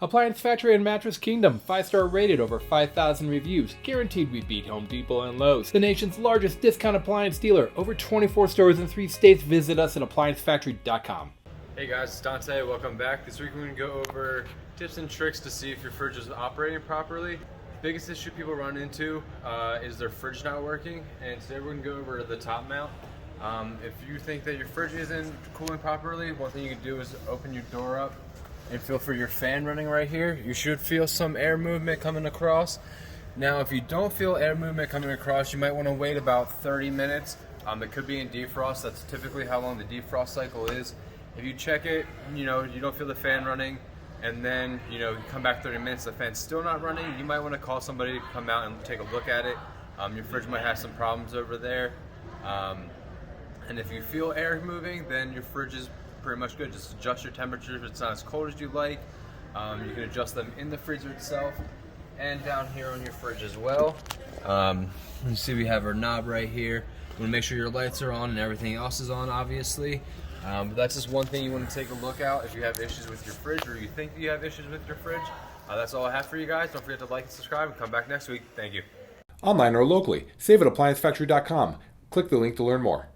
Appliance Factory and Mattress Kingdom, 5-star rated, over 5,000 reviews, guaranteed we beat Home Depot and Lowe's. The nation's largest discount appliance dealer, over 24 stores in 3 states. Visit us at ApplianceFactory.com. Hey guys, it's Dante, welcome back. This week we're going to go over tips and tricks to see if your fridge is operating properly. The biggest issue people run into is their fridge not working, and today we're going to go over the top mount. If you think that your fridge isn't cooling properly, one thing you can do is open your door up and feel for your fan running right here. You should feel some air movement coming across. Now if you don't feel air movement coming across, you might want to wait about 30 minutes. It could be in defrost. That's typically how long the defrost cycle is. If you check it, you don't feel the fan running, and then you come back 30 minutes, the fan's still not running, you might want to call somebody to come out and take a look at it. Your fridge might have some problems over there. And if you feel air moving, then your fridge is pretty much good. Just adjust your temperature if it's not as cold as you like. You can adjust them in the freezer itself and down here on your fridge as well. You see we have our knob right here. You want to make sure your lights are on and everything else is on, obviously. But that's just one thing you want to take a look at if you have issues with your fridge, or you think you have issues with your fridge. That's all I have for you guys. Don't forget to like and subscribe and come back next week. Thank you. Online or locally, save at ApplianceFactory.com. Click the link to learn more.